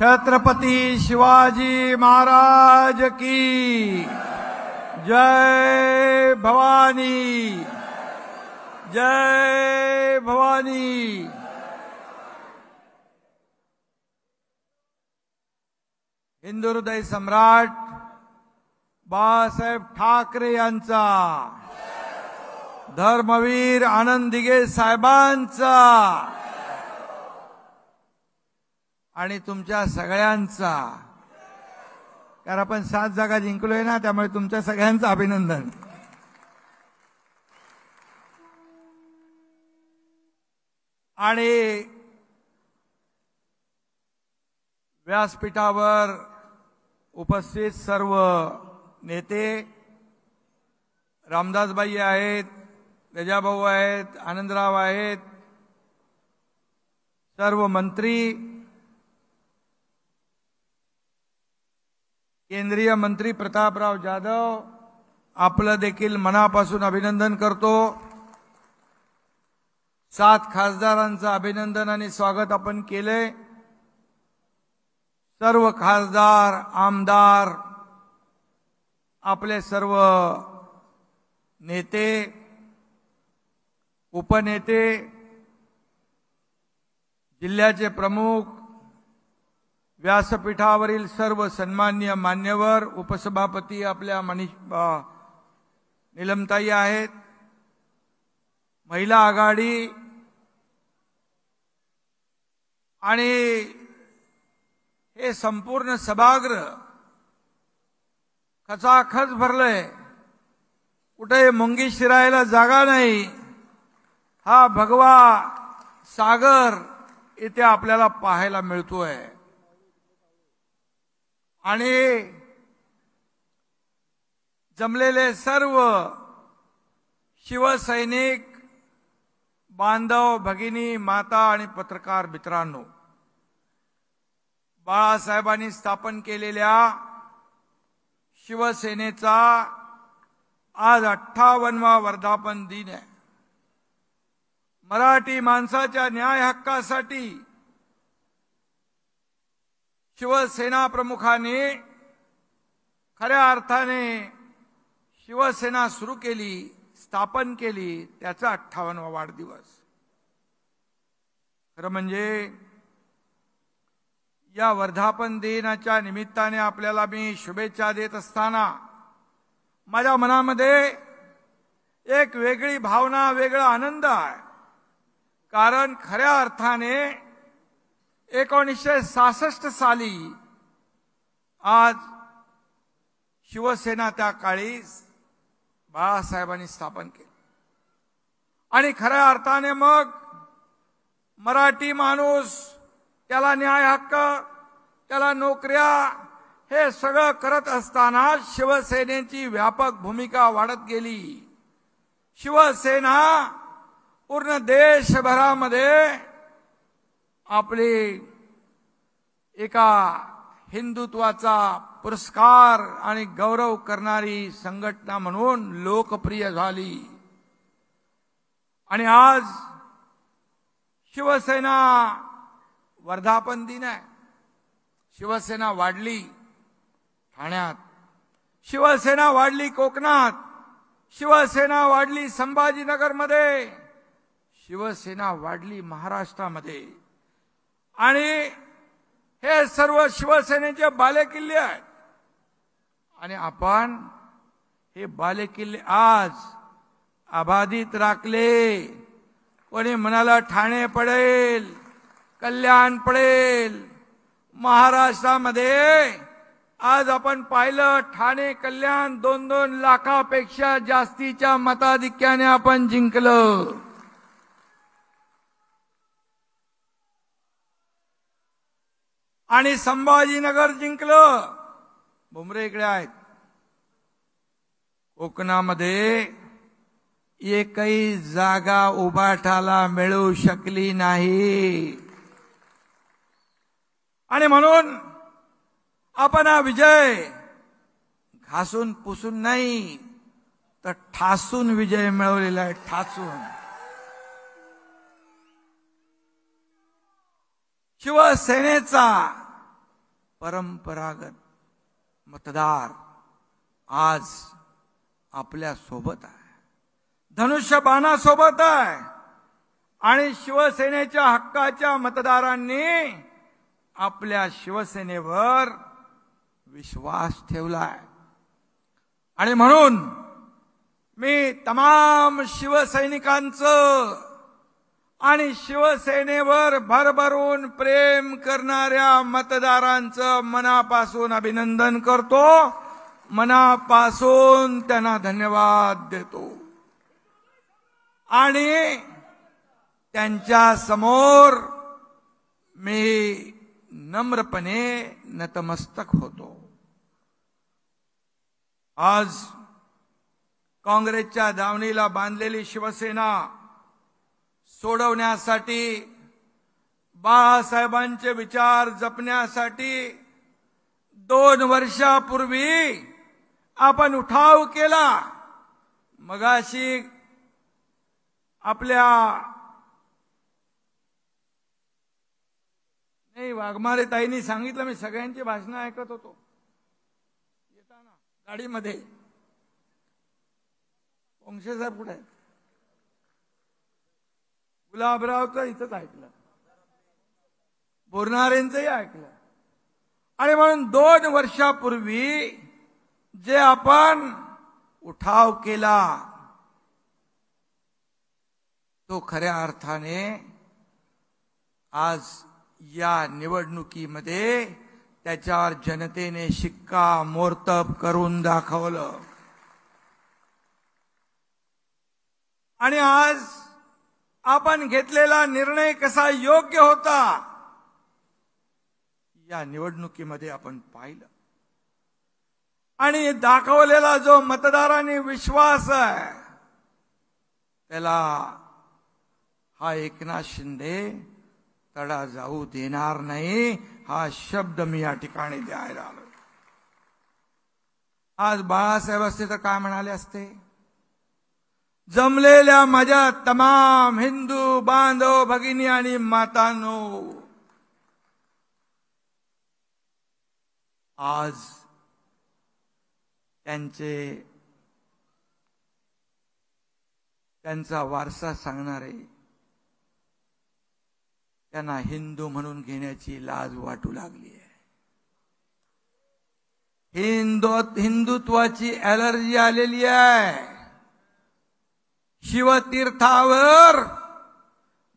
छत्रपति शिवाजी महाराज की जय भवानी, जय भवानी। हिंदू हृदय सम्राट बाळासाहेब ठाकरे यांचा, धर्मवीर आनंद दिघे साहेबांचा आणि तुमच्या सगळ्यांचा, कारण आपण 7 जागा जिंकलोय ना, त्यामुळे तुमच्या सगळ्यांचं अभिनंदन। आणि व्यासपीठावर उपस्थित सर्व नेते, रामदासबाई आहेत, गजाभाऊ आहेत, आनंदराव आहेत, सर्व मंत्री, केंद्रीय मंत्री प्रतापराव जाधव, आपलं देखील मनापासून अभिनंदन करतो। 7 खासदारांचं अभिनंदन आणि स्वागत आपण केले। सर्व खासदार, आमदार, आपले सर्व नेते, उपनेते, जिल्ह्याचे प्रमुख, व्यासपीठावरील सर्व सन्माननीय मान्यवर, उपसभापती आपल्या नीलमताई आहेत, महिला आघाडी आणि हे संपूर्ण सभागृह खचाखच भरलंय, कुठे मुंगी शिरायला जागा नाही। हा भगवा सागर इथे आपल्याला पाहायला मिळतोय। आणि जमलेले सर्व शिवसैनिक बांधव, भगिनी, माता आणि पत्रकार मित्रांनो, बाळासाहेबांनी स्थापन केलेल्या शिवसेनेचा आज 58वा वर्धापन दिन आहे। मराठी माणसाच्या न्याय हक्कासाठी शिवसेना प्रमुखांनी खऱ्या अर्थाने शिवसेना सुरू केली, स्थापन केली, त्याचा 58वा वाढदिवस। खरं म्हणजे या वर्धापन दिनाच्या निमित्ताने आपल्याला मी शुभेच्छा देत असताना माझ्या मनामध्ये एक वेगळी भावना, वेगळा आनंद आहे। कारण खऱ्या अर्थाने 1966 साली आज शिवसेना त्या काळी बाळासाहेबांनी स्थापन केली आणि खऱ्या अर्थाने मग मराठी माणूस, त्याला न्याय हक्क, त्याला नोकऱ्या, हे सगळं करत असताना शिवसेनेची व्यापक भूमिका वाढत गेली। शिवसेना पूर्ण देशभरामध्ये आपली एका हिंदुत्वाचा पुरस्कार आणि गौरव करणारी संघटना म्हणून लोकप्रिय झाली। आणि आज शिवसेना वर्धापन दिन आहे। शिवसेना वाढली ठाण्यात, शिवसेना वाढली कोकणात, शिवसेना वाढली संभाजीनगरमध्ये, शिवसेना वाढली महाराष्ट्रामध्ये। आणि हे सर्व शिवसेनेचे बालेकिल्ले आहेत। आणि आपण हे बालेकिल्ले आज अबाधित राखले। कोणी म्हणाला ठाणे पडेल, कल्याण पडेल, महाराष्ट्रामध्ये आज आपण पाहिलं ठाणे, कल्याण 2-2 लाखापेक्षा जास्तीच्या मताधिक्याने आपण जिंकलं। आणि संभाजीनगर जिंकलं। भुमरे इकडे आहेत। कोकणामध्ये एकही जागा उभाटाला मिळू शकली नाही। आणि म्हणून आपण हा विजय घासून पुसून नाही, तर ठासून विजय मिळवलेला आहे। ठासून शिवसेनेचा परंपरागत मतदार आज आपल्या सोबत आहे, धनुष्यबाणासोबत आहे आणि शिवसेनेच्या हक्काच्या मतदारांनी आपल्या शिवसेनेवर विश्वास ठेवलाय. आणि म्हणून मी तमाम शिवसैनिकांचं आणि शिवसेनेवर भरभरून प्रेम करणाऱ्या मतदारांचं मनापासून अभिनंदन करतो, मनापासून त्यांना धन्यवाद देतो आणि त्यांच्या समोर मी नम्रपणे नतमस्तक होतो. आज काँग्रेसच्या दावणीला बांधलेली शिवसेना सोडवण्यासाठी, बाळासाहेबांचे विचार जपण्यासाठी 2 वर्षापूर्वी आपण उठाव केला. मगाशी आपल्या वाघमारे ताईंनी सांगितलं, मी सगळ्यांची भाषणं ऐकत होतो येताना गाडीमध्ये. वंशे साहेब कुठे आहेत? गुलाबरावचं इथंच ऐकलं, बोरणारेंचंही ऐकलं. आणि म्हणून 2 वर्षापूर्वी जे आपण उठाव केला तो खऱ्या अर्थाने आज या निवडणुकीमध्ये त्याच्यावर जनतेने शिक्कामोर्तब करून दाखवलं. आणि आज आपण घेतलेला निर्णय कसा योग्य होता या निवडणुकीमध्ये आपण पाहिलं. आणि दाखवलेला जो मतदारांनी विश्वास आहे त्याला हा एकनाथ शिंदे तडा जाऊ देणार नाही, हा शब्द मी या ठिकाणी द्यायला आलो. आज बाळासाहेब असते तर काय म्हणाले असते? जमलेल्या माझ्या तमाम हिंदू बांधव भगिनी आणि मातांनो, आज त्यांचा वारसा सांगणारे त्यांना हिंदू म्हणून घेण्याची लाज वाटू लागली आहे. हिंदुत्वाची ॲलर्जी आलेली आहे. शिवतीर्थावर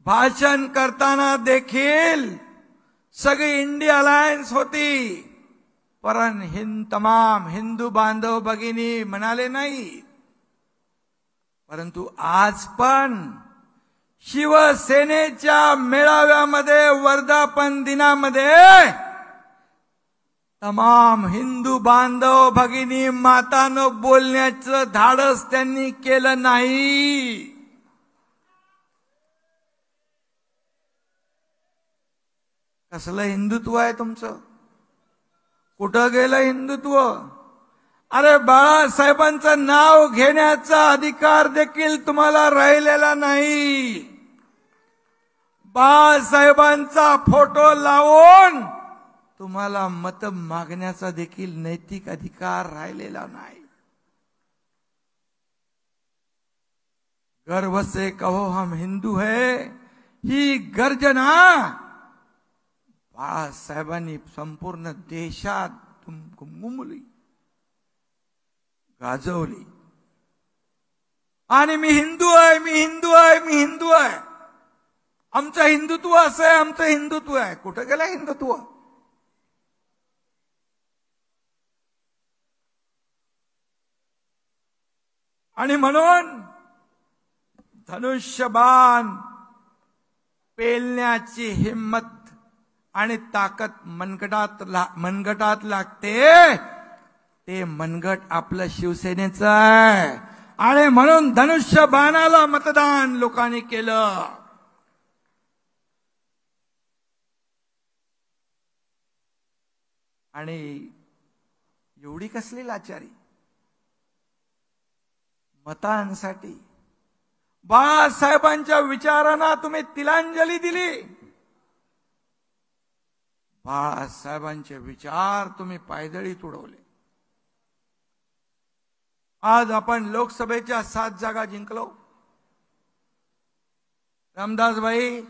भाषण करताना देखील सगळी इंडिया अलायन्स होती, पण तमाम हिंदू बांधव भगिनी म्हणाले नाही. परंतु आज पण शिवसेनेच्या मेळाव्यामध्ये, वर्धापन दिनामध्ये तमाम हिंदू बांधव भगिनी मातानं बोलण्याचं धाडस त्यांनी केलं नाही. कसलं हिंदुत्व आहे तुमचं? कुठं गेलं हिंदुत्व? अरे बाळासाहेबांचं नाव घेण्याचा अधिकार देखील तुम्हाला राहिलेला नाही. बाळासाहेबांचा फोटो लावून तुम्हाला मत मागण्याचा देखील नैतिक अधिकार राहिलेला नाही. गर्व से कहो हम हिंदू है ही गर्जना बाळासाहेबांनी संपूर्ण देशात घुमली, गाजवली. आणि मी हिंदू आहे, मी हिंदू आहे, मी हिंदू आहे, आमचं हिंदुत्व असं आहे, आमचं हिंदुत्व आहे. कुठं गेलं हिंदुत्व? आणि म्हणून धनुष्यबाण पेलण्याची हिम्मत आणि ताकद मनगटात लागते. ते मनगट आपलं शिवसेनेचं आहे. आणि म्हणून धनुष्यबाणाला मतदान लोकांनी केलं. आणि एवढी कसली लाचारी मतांसाठी? बाळासाहेबांच्या विचारांना तुम्ही तिलांजली दिली. बाळासाहेबांचे विचार तुम्ही पायदळीत उडवले. आज आपण लोकसभेच्या 7 जागा जिंकलो. रामदासभाई,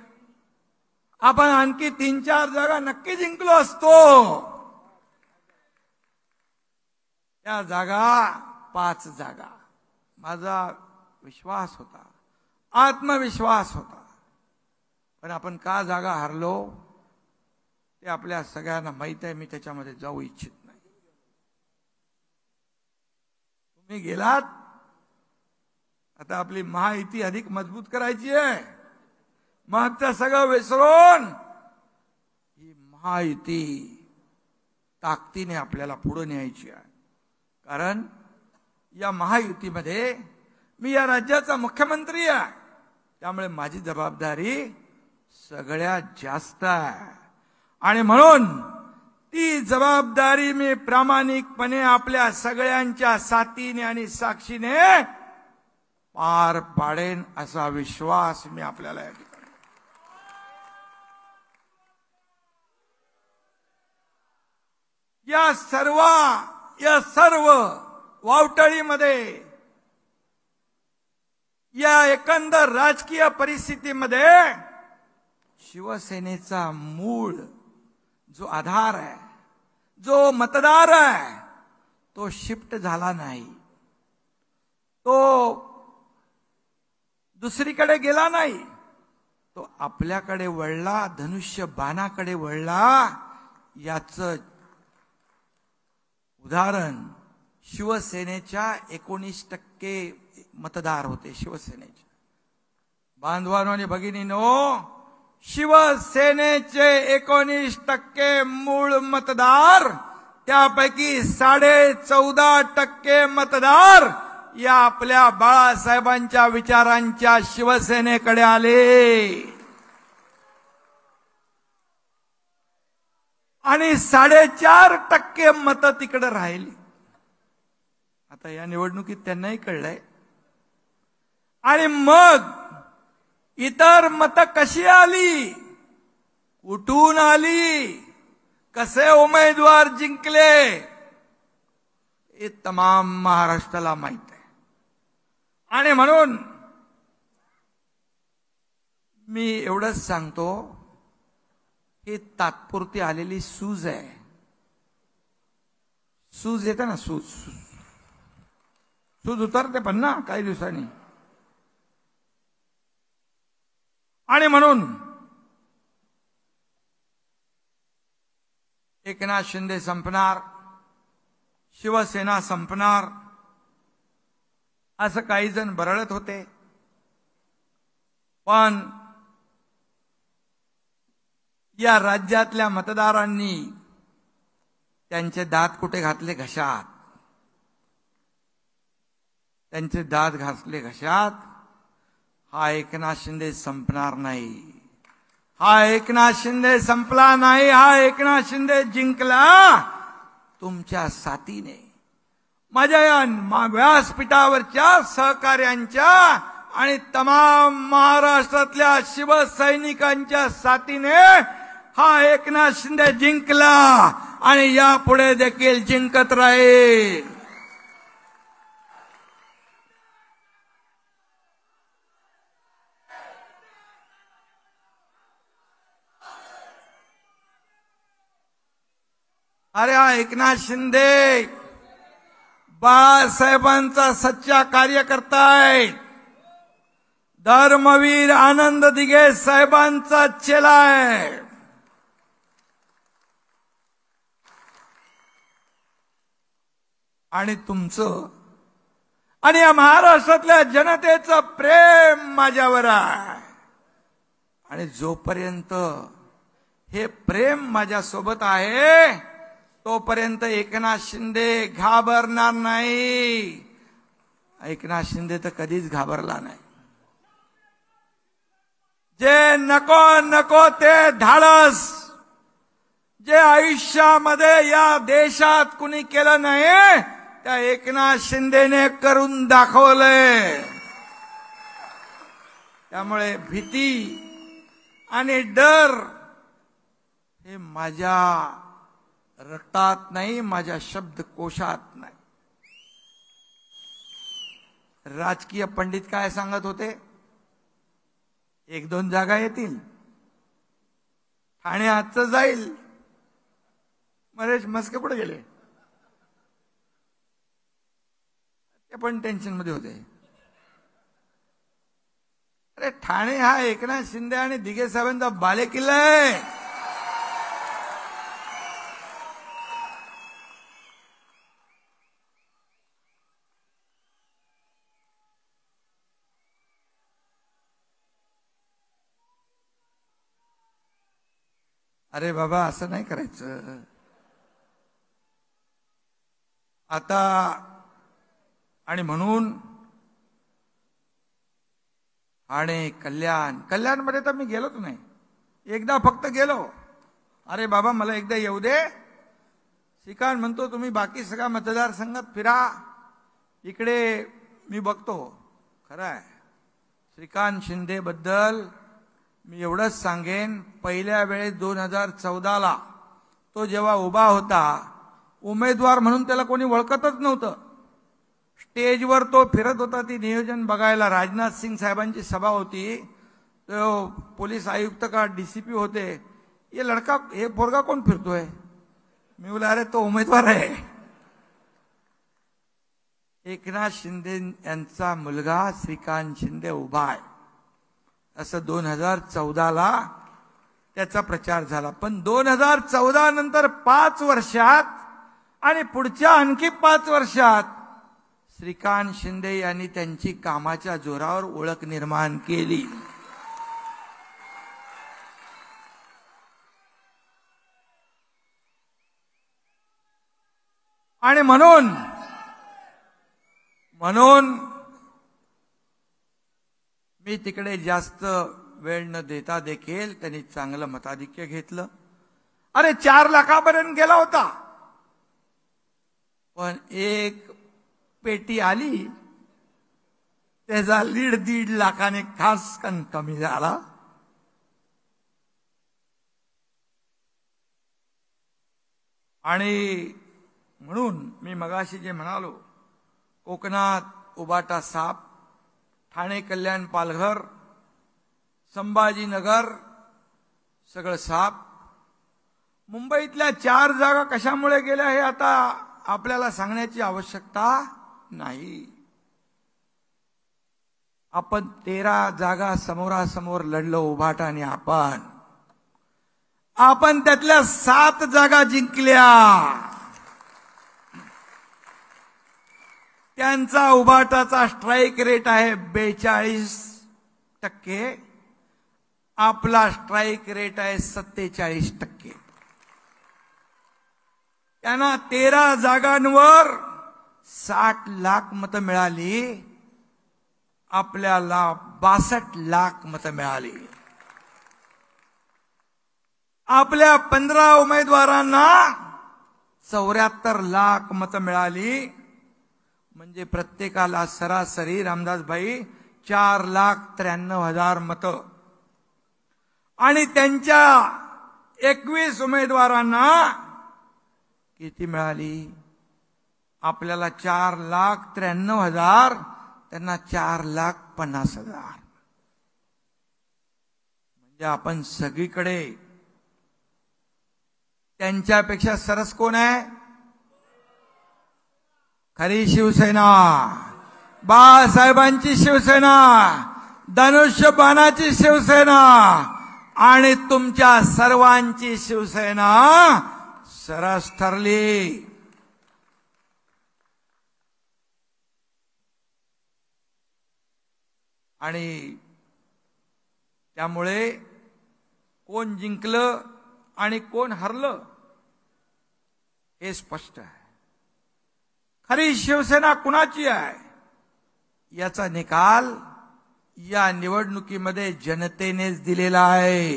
आपण आणखी 3-4 जागा नक्की जिंकलो असतो. त्या जागा 5 जागा. माझा विश्वास होता, आत्मविश्वास होता. पण आपण का जागा हारलो ते आपल्या सगळ्यांना माहित आहे. मी त्याच्यामध्ये जाऊ इच्छित नाही. तुम्ही गेलात, आता आपली महायुती अधिक मजबूत करायची आहे. मागचं सगळं विसरून ही महायुती ताकदीने आपल्याला पुढे न्यायची आहे. कारण या महायुतीमध्ये मी या राज्याचा मुख्यमंत्री आहे. त्यामुळे माझी जबाबदारी सगळ्यात जास्त आहे. आणि म्हणून ती जबाबदारी मी प्रामाणिकपणे आपल्या सगळ्यांच्या साथीने आणि साक्षीने पार पाडेन असा विश्वास मी आपल्याला या ठिकाणी. या सर्व वावटळीमध्ये, या एकंदर राजकीय परिस्थितीमध्ये शिवसेनेचा मूळ जो आधार आहे, जो मतदार आहे, तो शिफ्ट झाला नाही. तो दुसरीकडे गेला नाही. तो आपल्याकडे वळला, धनुष्य बाणाकडे वळला. याचं उदाहरण शिवसेनेच्या 19% मतदार होते. शिवसेनेचे बांधवांनो आणि भगिनींनो, शिवसेनेचे 19% मूळ मतदार, त्यापैकी 14.5% मतदार या आपल्या बाळासाहेबांच्या विचारांच्या शिवसेनेकडे आले. आणि 4.5% मतं तिकडे राहिली. आता या निवडणुकीत त्यांनाही कळलंय. आणि मग इतर मतं कशी आली, कुठून आली, कसे उमेदवार जिंकले, हे तमाम महाराष्ट्राला माहित आहे. आणि म्हणून मी एवढंच सांगतो, ही तात्पुरती आलेली सूज आहे. सूज येते ना, सूज उतरते पण ना काही दिवसांनी. आणि म्हणून एकनाथ शिंदे संपणार, शिवसेना संपणार असं काही जण बरळत होते. पण या राज्यातल्या मतदारांनी त्यांचे दात कुठे घातले? घशात. त्यांचे दात घासले घशात. हा एकनाथ शिंदे संपणार नाही. हा एकनाथ शिंदे संपला नाही. हा एकनाथ शिंदे जिंकला तुमच्या साथीने, माझ्या या व्यासपीठावरच्या सहकार्यांच्या आणि तमाम महाराष्ट्रातल्या शिवसैनिकांच्या साथीने हा एकनाथ शिंदे जिंकला आणि यापुढे देखील जिंकत राहील. अरे हा एकनाथ शिंदे बाळासाहेबांचा सच्चा कार्यकर्ता आहे. धर्मवीर आनंद दिघे साहेबांचा चेला आहे. आणि तुमचं आणि या महाराष्ट्रातल्या जनतेचं प्रेम माझ्यावर आहे. आणि जोपर्यंत हे प्रेम माझ्यासोबत आहे तोपर्यंत एकनाथ शिंदे घाबरणार नाही. एकनाथ शिंदे तर कधीच घाबरला नाही. जे नको नको ते धाडस जे आयुष्यामध्ये या देशात कुणी केलं नाही त्या एकनाथ शिंदेने करून दाखवलंय. त्यामुळे भीती आणि डर हे माझ्या रक्तात नाही, माझ्या शब्दकोशात नाही. राजकीय पंडित काय सांगत होते? 1-2 जागा येतील, ठाणे आजचं जाईल. मरेश मस्के पुढे गेले, ते पण टेन्शन मध्ये होते. अरे ठाणे हा एकनाथ शिंदे आणि दिघे साहेबांचा बालेकिल्ला आहे. अरे बाबा असं नाही करायचं. आता आणि म्हणून ठाणे कल्याणमध्ये तर मी गेलोच नाही. एकदा फक्त गेलो. अरे बाबा मला एकदा येऊ दे. श्रीकांत म्हणतो तुम्ही बाकी सगळ्या मतदारसंघात फिरा, इकडे मी बघतो. खरं आहे, श्रीकांत शिंदे बद्दल मी एवढंच सांगेन, पहिल्या वेळेस 2014ला तो जेव्हा उभा होता उमेदवार म्हणून त्याला कोणी ओळखतच नव्हतं. स्टेजवर तो फिरत होता ती नियोजन बघायला. राजनाथ सिंग साहेबांची सभा होती, तो पोलीस आयुक्त का डीसीपी होते. हे पोरगा कोण फिरतोय? मी बोला अरे तो उमेदवार आहे. एकनाथ शिंदे यांचा मुलगा श्रीकांत शिंदे उभा आहे असं 2014ला त्याचा प्रचार झाला. पण 2014 नंतर 5 वर्षात आणि पुढच्या आणखी 5 वर्षात श्रीकांत शिंदे यांनी त्यांची कामाच्या जोरावर ओळख निर्माण केली. आणि म्हणून मी तिकडे जास्त वेळ न देता देखील त्यांनी चांगलं मताधिक्य घेतलं. अरे 4 लाखापर्यंत गेला होता, पण एक पेटी आली त्याचा लीड 1.5 लाखाने खास कमी झाला. आणि म्हणून मी मगाशी जे म्हणालो, कोकणात उबाटा साप, ठाणे कल्याण पालघर संभाजीनगर सगळं साप. मुंबईतल्या 4 जागा कशामुळे गेल्या हे आता आपल्याला सांगण्याची आवश्यकता नाही. आपण 13 जागा समोरासमोर लढलो उभाटा आणि आपण त्यातल्या 7 जागा जिंकल्या. त्यांचा उभाटाचा स्ट्राईक रेट आहे 42%, आपला स्ट्राईक रेट आहे 47%. त्यांना 13 जागांवर 60 लाख मतं मिळाली, आपल्याला 62 लाख मतं मिळाली. आपल्या 15 उमेदवारांना 74 लाख मतं मिळाली. म्हणजे प्रत्येकाला सरासरी रामदासभाई 4,93,000 मतं. आणि त्यांच्या 21 उमेदवारांना किती मिळाली? आपल्याला 4,93,000, त्यांना 4,50,000. म्हणजे आपण सगळीकडे त्यांच्यापेक्षा सरस कोण आहे? खरी शिवसेना, बाळासाहेबांची शिवसेना, धनुष्यबाणाची शिवसेना आणि तुमच्या सर्वांची शिवसेना सरस ठरली. आणि त्यामुळे कोण जिंकलं आणि कोण हरलं हे स्पष्ट आहे. खरी शिवसेना कुणाची आहे याचा निकाल या निवडणुकीमध्ये जनतेनेच दिलेला आहे.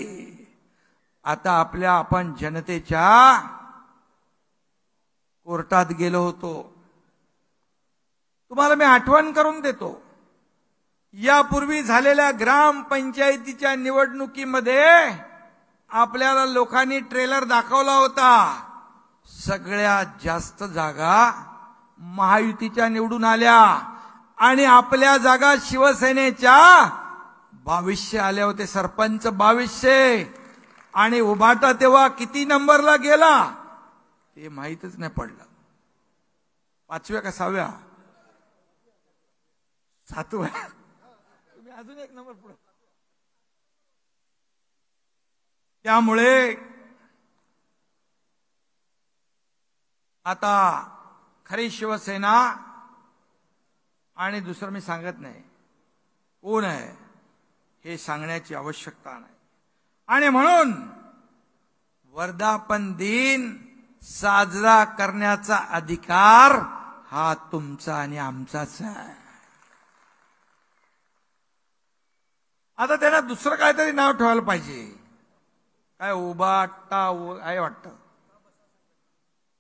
आता आपण जनतेच्या कोर्टात गेलो होतो. तुम्हाला मी आठवण करून देतो, यापूर्वी झालेल्या ग्रामपंचायतीच्या निवडणुकीमध्ये आपल्याला लोकांनी ट्रेलर दाखवला होता, सगळ्यात जास्त जागा महायुतीच्या निवडून आल्या आणि आपल्या जागा शिवसेनेच्या 2200 आल्या होते, सरपंच 2200. आणि उभाटा तेव्हा किती नंबरला गेला ते माहीतच नाही पडलं. 5व्या का 6व्या? 7व्या. तुम्ही अजून एक नंबर पुढे. त्यामुळे आता खरी शिवसेना आणि दुसरं मी सांगत नाही कोण आहे हे सांगण्याची आवश्यकता नाही. आणि म्हणून वर्धापन दिन साजरा करण्याचा अधिकार हा तुमचा आणि आमचाच आहे. आता त्यांना दुसरं काहीतरी नाव ठेवायला पाहिजे. काय उभाटा आहे वाटतं,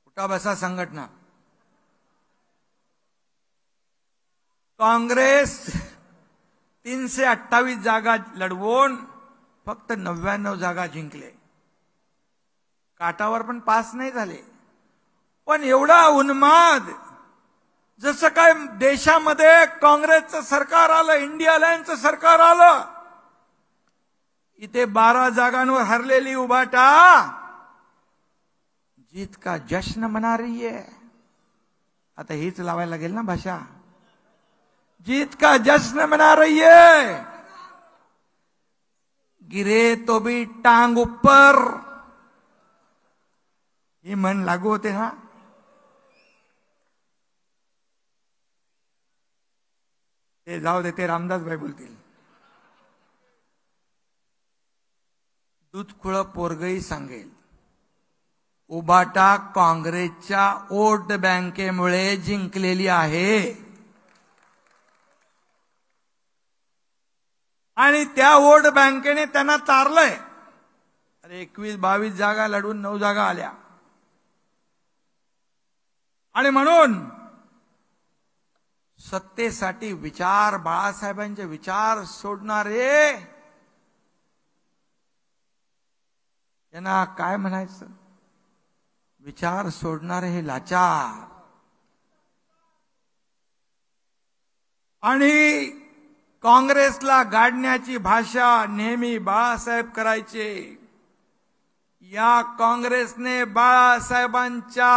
उठा बसा संघटना. काँग्रेस 328 जागा लढवून फक्त 99 जागा जिंकले. काटावर पण पास नाही झाले. पण एवढा उन्माद, जसं काय देशामध्ये काँग्रेसचं सरकार आलं, इंडिया अलायन्सचं सरकार आलं, इथे 12 जागांवर हरलेली उभाटा जीत का जश्न मना रही है. आता हीच लावायला लागेल ना भाषा. जीत का जश्न मना रही है. गिरे तो भी टांग ऊपर, ही म्हण लागू होते ना. ते जाऊ दे, ते रामदास भाई बोलतील. दूधखुळ पोरगही सांगेल, उभाटा काँग्रेसच्या वोट बँकेमुळे जिंकलेली आहे. आणि त्या वोट बँकेने त्यांना तारलंय. अरे 21-22 जागा लढून 9 जागा आल्या. आणि म्हणून सत्तेसाठी विचार, बाळासाहेबांचे विचार सोडणारे, त्यांना काय म्हणायचं, विचार सोडणारे हे लाचार. आणि काँग्रेसला गाडण्याची भाषा नेहमी बाळासाहेब करायचे. या काँग्रेसने बाळासाहेबांच्या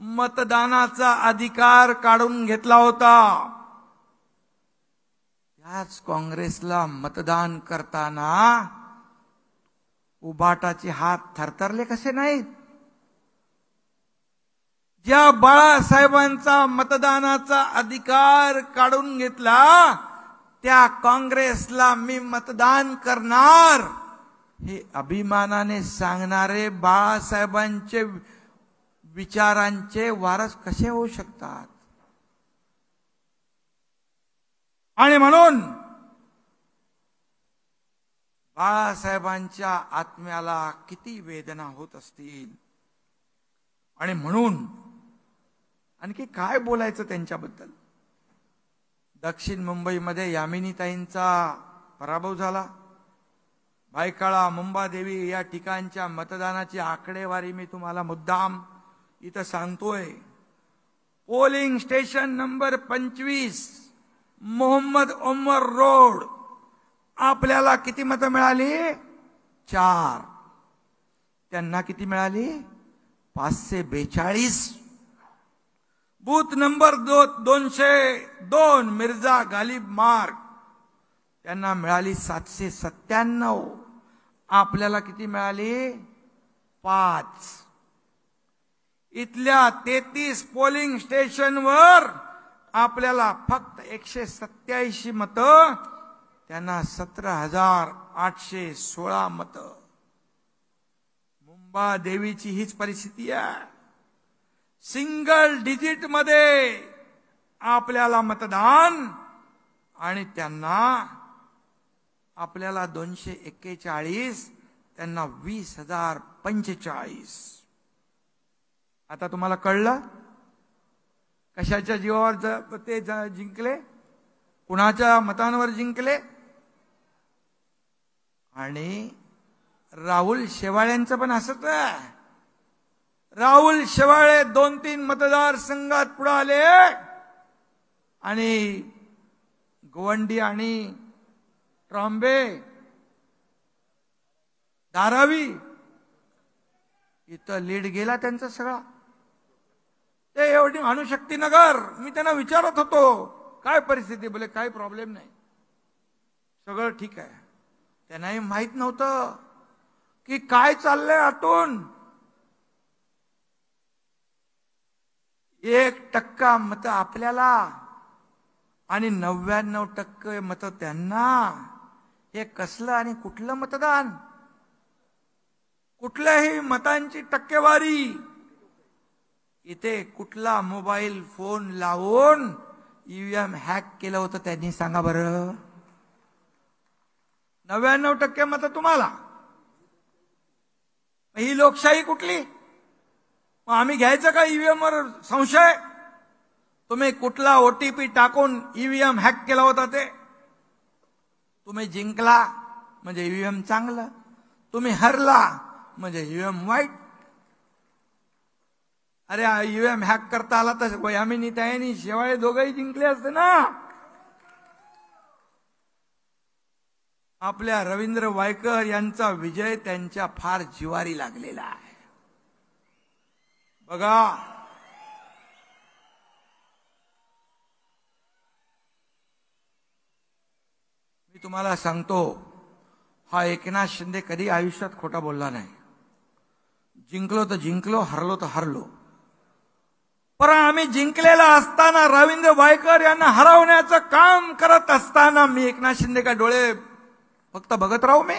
मतदानाचा अधिकार काढून घेतला होता. त्याच काँग्रेसला मतदान करताना उभाटाचे हात थरथरले कसे नाहीत. ज्या बाळासाहेबांचा मतदानाचा अधिकार काढून घेतला त्या काँग्रेसला मी मतदान करणार हे अभिमानाने सांगणारे बाळासाहेबांचे विचारांचे वारस कसे होऊ शकतात. आणि म्हणून बाळासाहेबांच्या आत्म्याला किती वेदना होत असतील. आणि म्हणून आणखी काय बोलायचं त्यांच्याबद्दल. दक्षिण मुंबईमध्ये यामिनीताईंचा पराभव झाला. भायखळा, मुंबादेवी या ठिकाणच्या मतदानाची आकडेवारी मी तुम्हाला मुद्दाम इथं सांगतोय. Polling station number 25 Mohammad Umar road, आपल्याला किती मतं मिळाली? 4. त्यांना किती मिळाली? 542. बूथ नंबर 202 मिर्झा गालिब मार्ग, त्यांना मिळाली 797. आपल्याला किती मिळाली? 5. इथल्या 33 पोलिंग स्टेशनवर आपल्याला फक्त 187 मतं, त्यांना 17,816 मतं. मुंबादेवीची हीच परिस्थिती आहे. सिंगल डिजिट मध्ये आपल्याला मतदान आणि त्यांना आपल्याला 241, त्यांना 20,045. आता तुम्हाला कळलं कशाच्या जीवावर ते जिंकले, कुणाच्या मतांवर जिंकले. आणि राहुल शेवाळ्यांचं पण असंच आहे. राहुल शेवाळे 2-3 मतदारसंघात पुढे आले आणि गोवंडी आणि ट्रॉम्बे, धारावी इथं लीड गेला त्यांचा सगळा. ते एवढी अणुशक्तीनगर, मी त्यांना विचारत होतो काय परिस्थिती, बोले काय प्रॉब्लेम नाही, सगळं ठीक आहे. त्यांनाही माहित नव्हतं की काय चाललंय आतून. 1% मत आपल्याला आणि 99% मत त्यांना. हे कसलं आणि कुठलं मतदान, कुठल्याही मतांची टक्केवारी. इथे कुठला मोबाईल फोन लावून ईव्हीएम हॅक केलं होतं त्यांनी, सांगा बरं. 99% मत तुम्हाला. ही लोकशाही कुठली? मग आम्ही घ्यायचं का ईव्हीएम वर संशय? तुम्ही कुठला ओटीपी टाकून ईव्हीएम हॅक केला होता ते? तुम्ही जिंकला म्हणजे ईव्हीएम चांगलं, तुम्ही हरला म्हणजे ईव्हीएम वाईट. अरे ईव्हीएम हॅक करता आला तर वयामिनी त्यानी शेवाळे दोघंही जिंकले असते ना. आपल्या रवींद्र वायकर यांचा विजय त्यांच्या फार जिवारी लागलेला आहे. बघा, मी तुम्हाला सांगतो, हा एकनाथ शिंदे कधी आयुष्यात खोटा बोलला नाही. जिंकलो तर जिंकलो, हरलो तर हरलो. पण आम्ही जिंकलेला असताना, रवींद्र वायकर यांना हरवण्याचं काम करत असताना मी एकनाथ शिंदे का डोळे फक्त बघत राहू? मी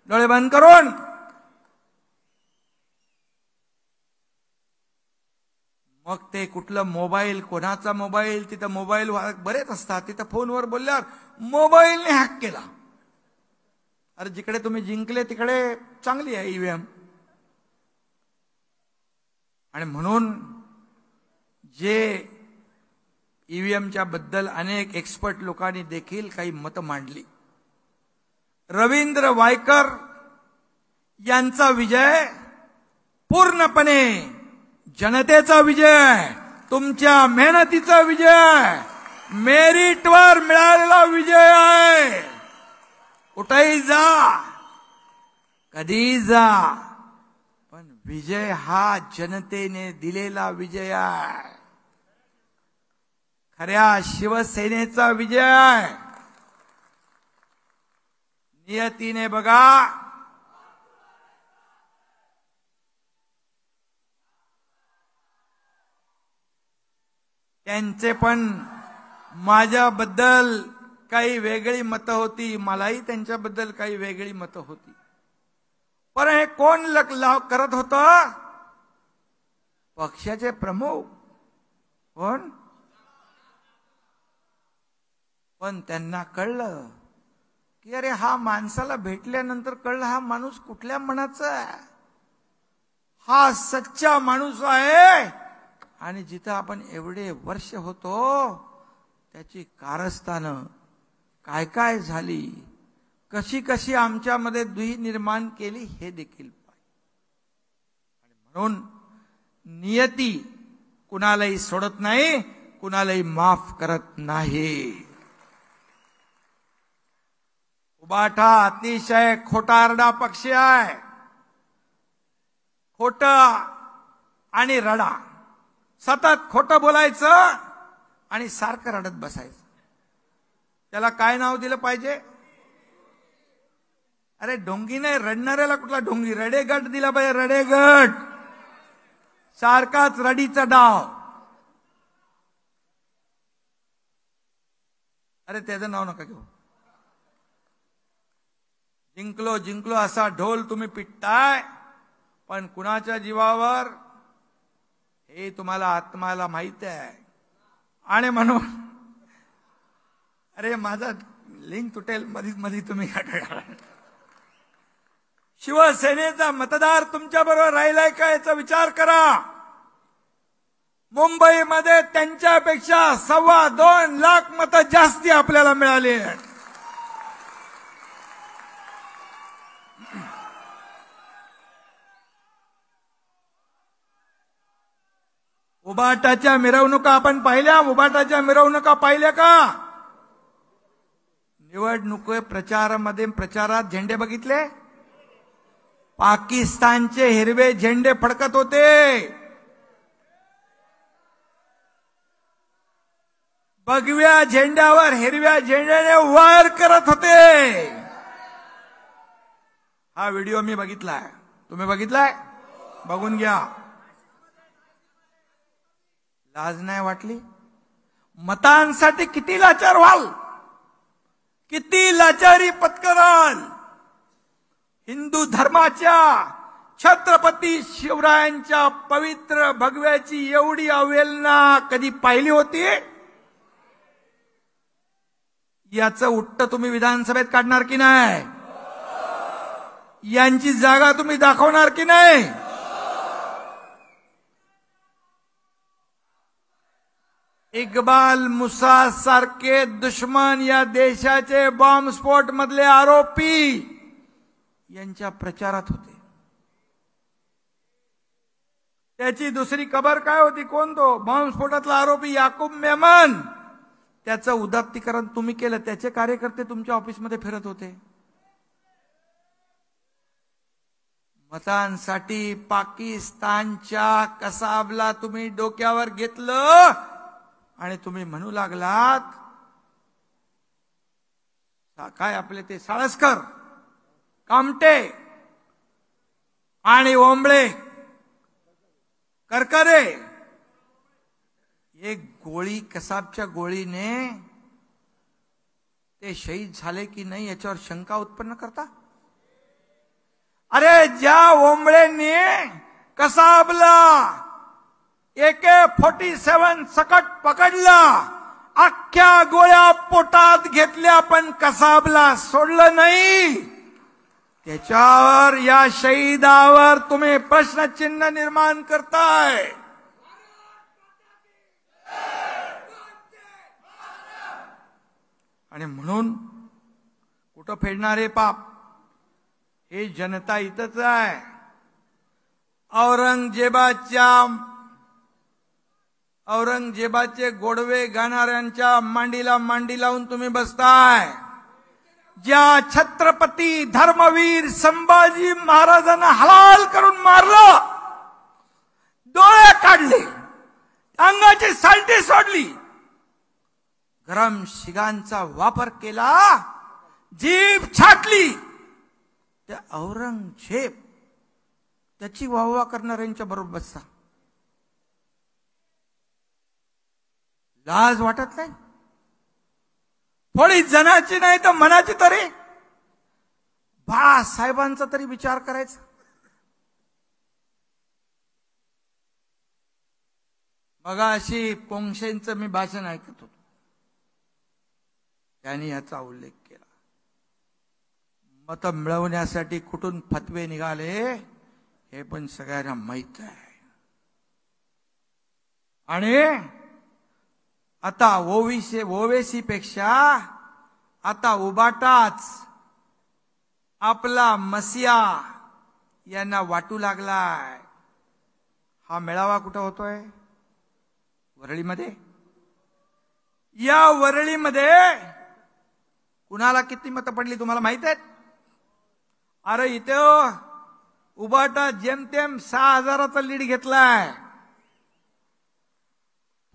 डोळे बंद करून? मग ते कुठलं मोबाईल, कोणाचा मोबाईल, तिथं मोबाईल बरेच असतात, तिथं फोनवर बोलल्यावर मोबाईलने हॅक केला. अरे जिकडे तुम्ही जिंकले तिकडे चांगली आहे ईव्हीएम. आणि म्हणून जे ईव्हीएमच्या बद्दल अनेक एक्सपर्ट लोकांनी देखील काही मतं मांडली. रवींद्र वायकर यांचा विजय पूर्णपणे जनतेचा विजय, तुमच्या मेहनतीचा विजय, मेरिटवर मिळालेला विजय आहे. कुठेही जा, कधी जा, पण विजय हा जनतेने दिलेला विजय आहे. खऱ्या शिवसेनेचा विजय आहे. नियतीने बघा, त्यांचे पण माझ्याबद्दल काही वेगळी मतं होती, मलाही त्यांच्याबद्दल काही वेगळी मतं होती. पण हे कोण करत होतं? पक्षाचे प्रमुख. कोण? पण त्यांना कळलं की अरे हा माणसाला भेटल्यानंतर कळलं हा माणूस कुठल्या मनाचा आहे. हा सच्चा माणूस आहे. आणि जिथं आपण एवढे वर्ष होतो त्याची कारस्थानं काय काय झाली, कशी कशी आमच्यामध्ये दुही निर्माण केली हे देखील पाहिजे. आणि म्हणून नियती कुणालाही सोडत नाही, कुणालाही माफ करत नाही. उबाठा अतिशय खोटारडा पक्ष आहे. खोट आणि रडा, सतत खोटं बोलायचं आणि सारखं रडत बसायचं. त्याला काय नाव दिलं पाहिजे? अरे ढोंगी नाही, रडणाऱ्याला कुठला ढोंगी, रडेगट दिला पाहिजे. रडेगट, सारखाच रडीचा डाव. अरे त्याचं नाव नका घेऊ. जिंकलो जिंकलो असा ढोल तुम्ही पिटताय, पण कुणाच्या जीवावर हे तुम्हाला आत्माला माहित आहे. आणि म्हणून अरे माझा लिंक तुटेल मधीच मधी, तुम्ही शिवसेनेचा मतदार तुमच्या बरोबर राहिलाय का याचा विचार करा. मुंबईमध्ये त्यांच्यापेक्षा 2.25 लाख मतं जास्ती आपल्याला मिळाली. उबाटाच्या मिरवणुका आपण पाहिल्या? उबाटाच्या मिरवणुका पाहिल्या का? निवडणूक प्रचारात झेंडे बघितले? पाकिस्तानचे हिरवे झेंडे फडकत होते. भगव्या झेंड्यावर हिरव्या झेंड्याने वार करत होते. हा व्हिडिओ मी बघितलाय. तुम्ही बघितलाय? बघून घ्या. लाज नाही वाटली? मतांसाठी किती लाचार व्हाल, किती लाचारी पत्कराल. हिंदू धर्माच्या छत्रपती शिवरायांच्या पवित्र भगव्याची एवढी अवहेलना कधी पाहिली होती? याचं उट्ट तुम्ही विधानसभेत काढणार की नाही? यांची जागा तुम्ही दाखवणार की नाही? इक्बाल मुसा सारखे दुश्मन, या देशाचे बॉम्बस्फोट मधले आरोपी यांच्या प्रचारात होते. त्याची दुसरी खबर काय होती? कोण तो बॉम्बस्फोटातला आरोपी? याकूब मेमन. त्याचं उदात्तीकरण तुम्ही केलं. त्याचे कार्यकर्ते तुमच्या ऑफिसमध्ये फिरत होते. मतांसाठी पाकिस्तानच्या कसाबला तुम्ही डोक्यावर घेतलं आणि तुम्ही म्हणू लागलात काय आपले ते साळसकर, कामटे आणि ओंबळे, करकरे, एक गोळी, कसाबच्या गोळीने ते शहीद झाले की नाही याच्यावर शंका उत्पन्न करता? अरे ज्या ओंबळेंनी कसाबला AK-47 सकट पकडला, अख्ख्या गोळ्या पोटात घेतल्या पण कसाबला सोडलं नाही, त्याच्यावर, या शहीदावर तुम्ही प्रश्नचिन्ह निर्माण करताय. आणि म्हणून कुठं फेडणारे पाप? हे जनता इथंच आहे. औरंगजेबाचे गोडवे गाणाऱ्यांच्या मांडीला मांडी लावून तुम्ही बसताय. ज्या छत्रपती धर्मवीर संभाजी महाराजांना हलाल करून मारलं, डोळे काढले, अंगाची सालटी सोडली, गरम शिगांचा वापर केला, जीभ छाटली, त्या औरंगजेब त्याची वाहवा करणाऱ्यांच्या बरोबर बसता. लाज वाटत नाही? थोडी जनाची नाही तर मनाची तरी बाळासाहेबांचा तरी विचार करायचा. बघा, अशी पोंक्षेंचं मी भाषण ऐकत होतो, त्यांनी याचा उल्लेख केला. मत मिळवण्यासाठी कुठून फतवे निघाले हे पण सगळ्यांना माहित आहे. आणि आता ओवेसी पेक्षा आता उबाटाच आपला मसिया यांना वाटू लागलाय. हा मेळावा कुठं होतोय? वरळीमध्ये. या वरळीमध्ये कुणाला किती मतं पडली तुम्हाला माहित आहेत? अरे इथे उबाटा जेमतेम 6,000चा लीड घेतलाय.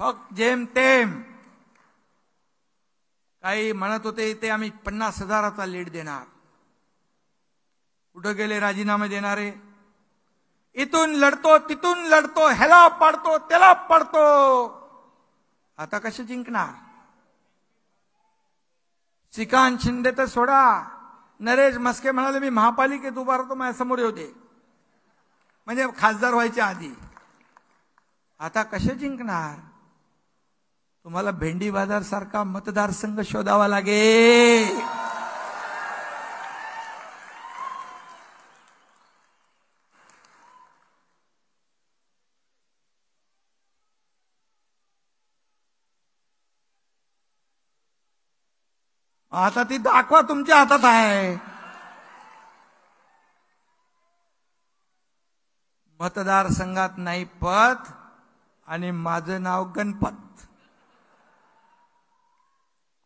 फक्त जेमतेम. काही म्हणत होते इथे आम्ही 50,000चा लीड देणार. कुठं गेले राजीनामे देणारे? इथून लढतो, तिथून लढतो, ह्याला पाडतो, त्याला पाडतो. आता कसे जिंकणार? श्रीकांत शिंदे तर सोडा, नरेश म्हस्के म्हणाले मी महापालिकेत उभा राहतो, माझ्या समोर होते, म्हणजे खासदार व्हायच्या आधी. आता कसे जिंकणार? तुम्हाला भेंडी बाजार सारखा मतदारसंघ शोधावा लागेल. आता ती दाखवा, तुमच्या हातात आहे. मतदारसंघात नाही पत, आणि माझं नाव गणपत,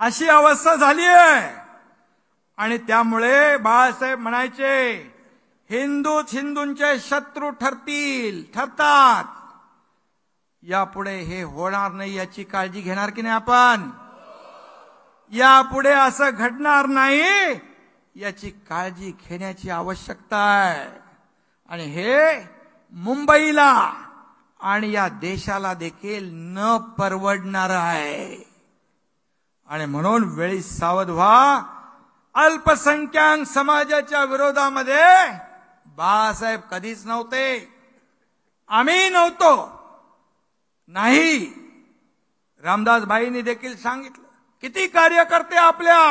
अशी अवस्था झाली आहे. आणि त्यामुळे बाळासाहेब म्हणायचे, हिंदूच हिंदूंचे शत्रू ठरतात. यापुढे हे होणार नाही याची काळजी घेणार की नाही आपण? यापुढे असं घडणार नाही याची काळजी घेण्याची आवश्यकता आहे. आणि हे मुंबईला आणि या देशाला देखील न परवडणार आहे. आणि म्हणून वेळी सावध व्हा. अल्पसंख्याक समाजाच्या विरोधामध्ये बाळासाहेब कधीच नव्हते, आम्ही नव्हतो. नाही, रामदासभाईंनी देखील सांगितलं, किती कार्यकर्ते आपल्या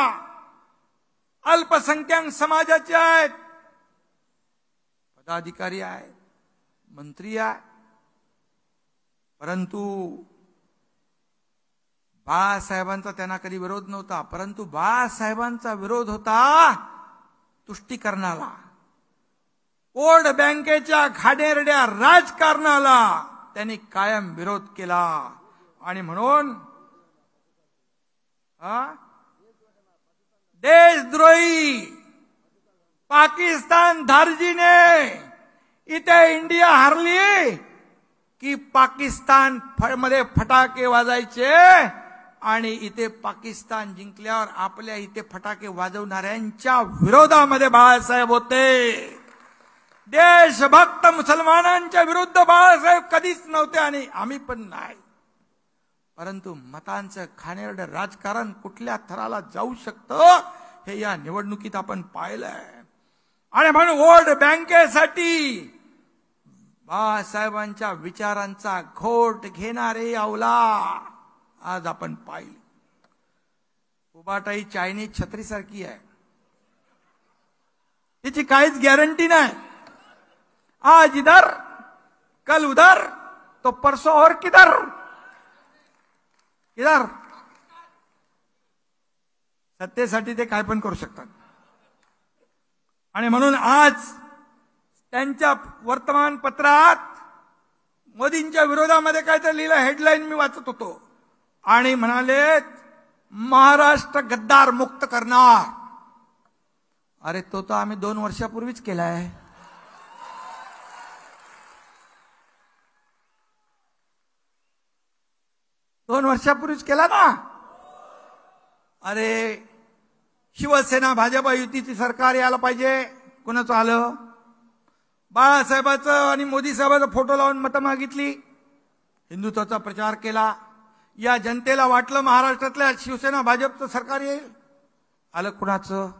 अल्पसंख्याक समाजाचे आहेत, पदाधिकारी आहेत, मंत्री आहेत. परंतु बाळासाहेबांचा त्यांना कधी विरोध नव्हता. परंतु बाळासाहेबांचा विरोध होता तुष्टीकरणाला, वोट बँकेच्या घाणेरड्या राजकारणाला त्यांनी कायम विरोध केला. आणि म्हणून देशद्रोही पाकिस्तान धार्जीने इथे इंडिया हारली की पाकिस्तान मध्ये फटाके वाजायचे आणि इथे पाकिस्तान जिंकल्यावर आपल्या इथे फटाके वाजवणाऱ्यांच्या विरोधामध्ये बाळासाहेब होते. देशभक्त मुसलमानांच्या विरुद्ध बाळासाहेब कधीच नव्हते आणि आम्ही पण नाही. परंतु मतांचं घाणेरडं राजकारण कुठल्या थराला जाऊ शकतं हे या निवडणुकीत आपण पाहिलंय. आणि म्हणून वोट बँकेसाठी बाळासाहेबांच्या विचारांचा घोट घेणारे अवला आज आपण पाहिले. उबाटाई चायनीज छत्रीसारखी आहे, तिची काहीच गॅरंटी नाही. आज इधर कल उधर तो परसों और किधर इधर. सत्तेसाठी ते काय पण करू शकतात. आणि म्हणून आज त्यांच्या वर्तमानपत्रात मोदींच्या विरोधामध्ये काय तर लिहिलं, हेडलाईन मी वाचत होतो आणि म्हणाले महाराष्ट्र गद्दार मुक्त करणार. अरे तो तर आम्ही 2 वर्षापूर्वीच केलाय. दोन वर्षापूर्वीच केला ना. अरे शिवसेना भाजपा युतीची सरकार यायला पाहिजे. कुणाचं आलं? बाळासाहेबाचं आणि मोदी साहेबाचा फोटो लावून मतं मागितली, हिंदुत्वाचा प्रचार केला. या जनतेला वाटलं महाराष्ट्रातल्या शिवसेना भाजपचं सरकार येईल. आलं कुणाचं?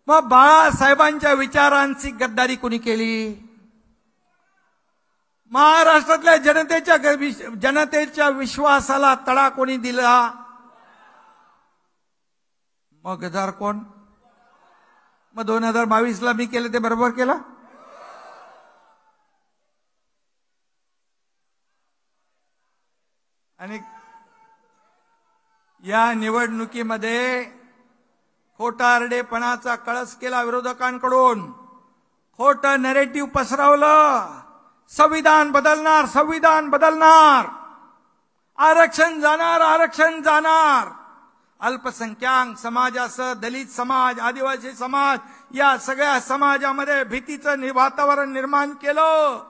मग बाळासाहेबांच्या विचारांची गद्दारी कोणी केली? महाराष्ट्रातल्या जनतेच्या विश्वासाला तडा कोणी दिला? मग गद्दार कोण? मग 2022ला मी केलं ते बरोबर केलं? आणि या निवडणुकीमध्ये खोटारडेपणाचा कळस केला विरोधकांकडून. खोटं नॅरेटिव्ह पसरवलं. संविधान बदलणार, संविधान बदलणार, आरक्षण जाणार, आरक्षण जाणार. अल्पसंख्याक समाजासह दलित समाज, आदिवासी समाज या सगळ्या समाजामध्ये भीतीचं वातावरण निर्माण केलं.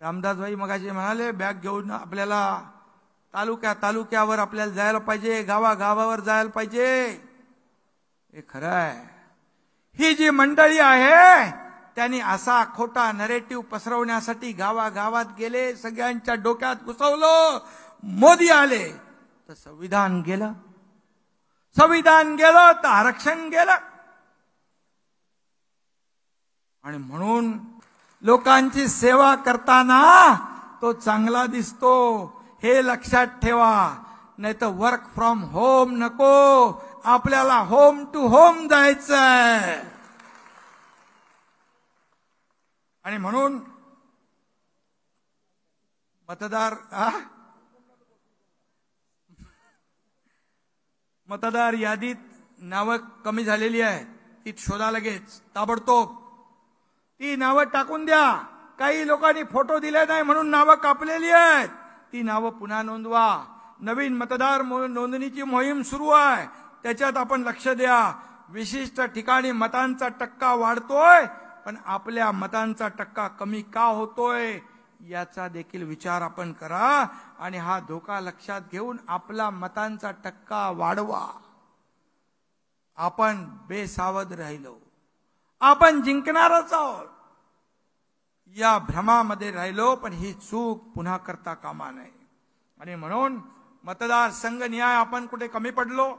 रामदासभाई मगाशी म्हणाले, बॅग घेऊन आपल्याला तालुक्यावर आपल्याला जायला पाहिजे, गावागावावर जायला पाहिजे. हे खरं आहे. ही जी मंडळी आहे त्यांनी असा खोटा नरेटिव्ह पसरवण्यासाठी गावागावात गेले, सगळ्यांच्या डोक्यात घुसवलं. मोदी आले तर संविधान गेलं, संविधान गेलं तर आरक्षण गेलं. आणि म्हणून लोकांची सेवा करताना तो चांगला दिसतो, हे लक्षात ठेवा. नाही तर वर्क फ्रॉम होम नको, आपल्याला होम टू होम जायचंय. आणि म्हणून मतदार यादीत नावं कमी झालेली आहेत, ती शोधा लगेच ताबडतोब. ती नावं टाकून द्या. काही लोकांनी फोटो दिले नाही म्हणून नावं कापलेली आहेत, ती नावं पुन्हा नोंदवा. नवीन मतदार नोंदणीची मोहीम सुरू आहे, त्याच्यात आपण लक्ष द्या. विशिष्ट ठिकाणी मतांचा टक्का वाढतोय, पण आपल्या मतांचा टक्का कमी का होतोय याचा देखील विचार आपण करा आणि हा धोका लक्षात घेऊन आपला मतांचा टक्का वाढवा. आपण बेसावध राहिलो, आपण जिंकणारच आहोत या भ्रमामध्ये राहिलो, पण ही चूक पुन्हा करता कामा नये. आणि म्हणून मतदार संघ न्याय आपण कुठे कमी पडलो,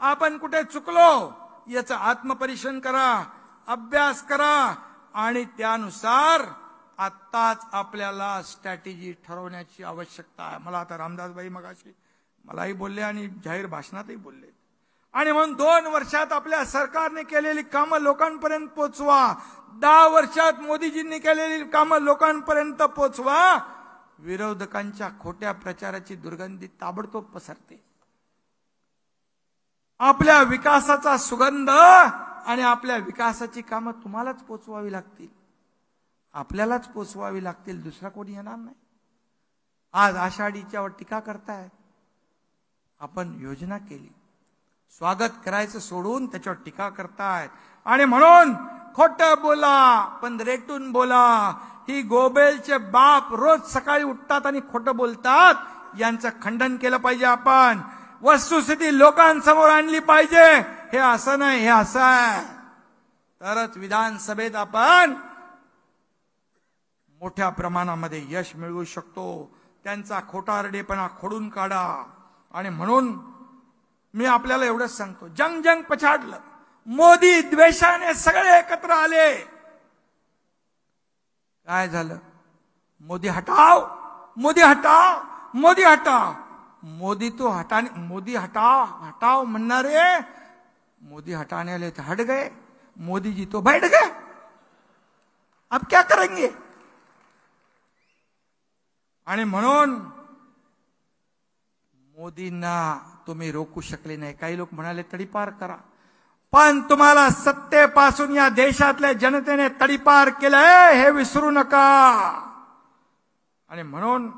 आपण कुठे चुकलो याचं आत्मपरीक्षण करा, अभ्यास करा आणि त्यानुसार आत्ताच आपल्याला स्ट्रॅटेजी ठरवण्याची आवश्यकता आहे. मला आता रामदासबाई मगाशी मलाही बोलले आणि जाहीर भाषणातही बोलले. आणि म्हणून 2 वर्षात आपल्या सरकारने केलेली कामं लोकांपर्यंत पोचवा. 10 वर्षात मोदीजींनी केलेली कामं लोकांपर्यंत पोचवा. विरोधकांच्या खोट्या प्रचाराची दुर्गंधी ताबडतोब पसरते. आपल्या विकासाचा सुगंध आणि आपल्या विकासाची कामं तुम्हालाच पोचवावी लागतील, आपल्यालाच पोचवावी लागतील, दुसरा कोणी येणार नाही. आज आषाढीच्यावर टीका करतायत, आपण योजना केली, स्वागत करायचं सोडून त्याच्यावर टीका करतायत. आणि म्हणून खोटं बोला पण रेटून बोला. ही गोबेलचे बाप रोज सकाळी उठतात आणि खोटं बोलतात, यांचं खंडन केलं पाहिजे. आपण वस्तुस्थिती लोकांसमोर आणली पाहिजे. हे असं नाही, हे असं आहे, तरच विधानसभेत आपण मोठ्या प्रमाणामध्ये यश मिळवू शकतो. त्यांचा खोटारडेपणा खोडून काढा. आणि म्हणून मी आपल्याला एवढंच सांगतो, जंग जंग पछाडलं, मोदी द्वेषाने सगळे एकत्र आले. काय झालं? मोदी हटाव, मोदी हटाव, मोदी हटाव. मोदी तो हटाने, मोदी हटाओ हटाओ म्हणणारे मोदी हटाने वाले तो हट गए, मोदी जी तो बैठ गए. अब क्या करेंगे? आणि म्हणून मोदींना तुम्ही रोखू शकले नाही. काही लोक म्हणाले तडीपार करा, पण तुम्हाला सत्तेपासून या देशातल्या जनतेने तडीपार केलंय हे विसरू नका. आणि म्हणून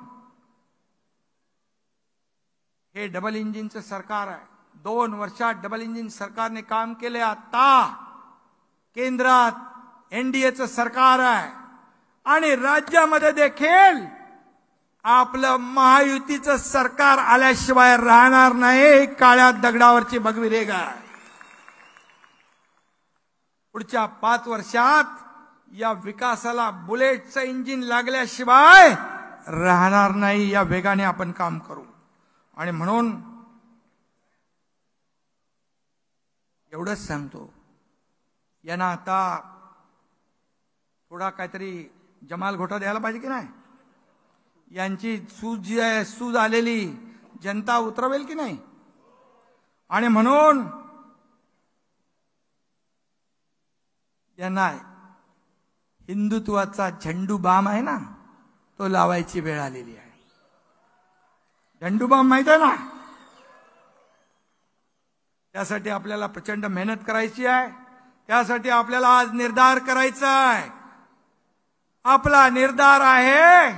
हे डबल इंजिनचं सरकार आहे. 2 वर्षात डबल इंजिन सरकारने काम केले. आता केंद्रात एनडीएचं सरकार आहे आणि राज्यामध्ये देखील आपलं महायुतीचं सरकार आल्याशिवाय राहणार नाही. काळ्या दगडावरची भगवी रेघ आहे. पुढच्या 5 वर्षात या विकासाला बुलेटचं इंजिन लागल्याशिवाय राहणार नाही. या वेगाने आपण काम करू. आणि म्हणून एवढंच सांगतो, यांना आता थोडा काहीतरी जमाल घोटा द्यायला पाहिजे की नाही. यांची सूज जी आहे, सूज आलेली जनता उतरवेल की नाही. आणि म्हणून यांना हिंदुत्वाचा झेंडू बाम आहे ना, तो लावायची वेळ आलेली आहे. झेंडू बाम माहित आहे ना, त्यासाठी आपल्याला प्रचंड मेहनत करायची आहे. त्यासाठी आपल्याला आज निर्धार करायचा आहे. आपला निर्धार आहे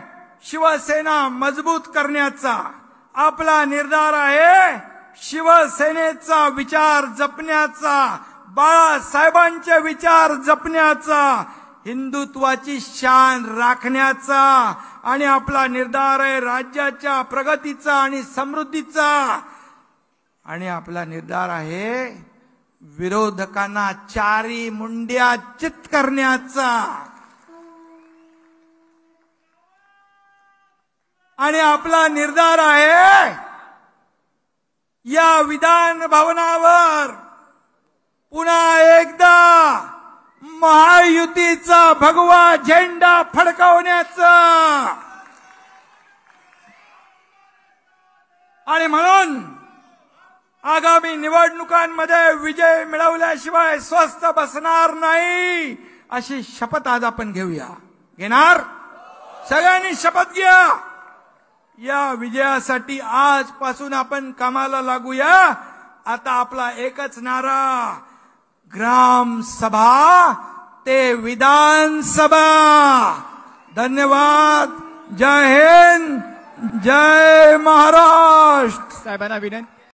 शिवसेना मजबूत करण्याचा. आपला निर्धार आहे शिवसेनेचा विचार जपण्याचा, बाळासाहेबांचे विचार जपण्याचा, हिंदुत्वाची शान राखण्याचा. आणि आपला निर्धार आहे राज्याच्या प्रगतीचा आणि समृद्धीचा. आणि आपला निर्धार आहे विरोधकांना चारी मुंड्या चित करण्याचा. आणि आपला निर्धार आहे या विधान भवनावर पुन्हा एकदा महायुतीचा भगवा झेंडा फडकावण्याचा. आणि म्हणून आगामी निवडणुकांमध्ये विजय मिळवल्याशिवाय स्वस्थ बसणार नाही, अशी शपथ आज आपण घेऊया. घेणार? सगळ्यांनी शपथ घ्या. या विजयासाठी आजपासून आपण कामाला लागूया. आता आपला एकच नारा, ग्राम सभा ते विधानसभा, धन्यवाद. जय हिंद, जय महाराष्ट्र. साहेबांना विनंती.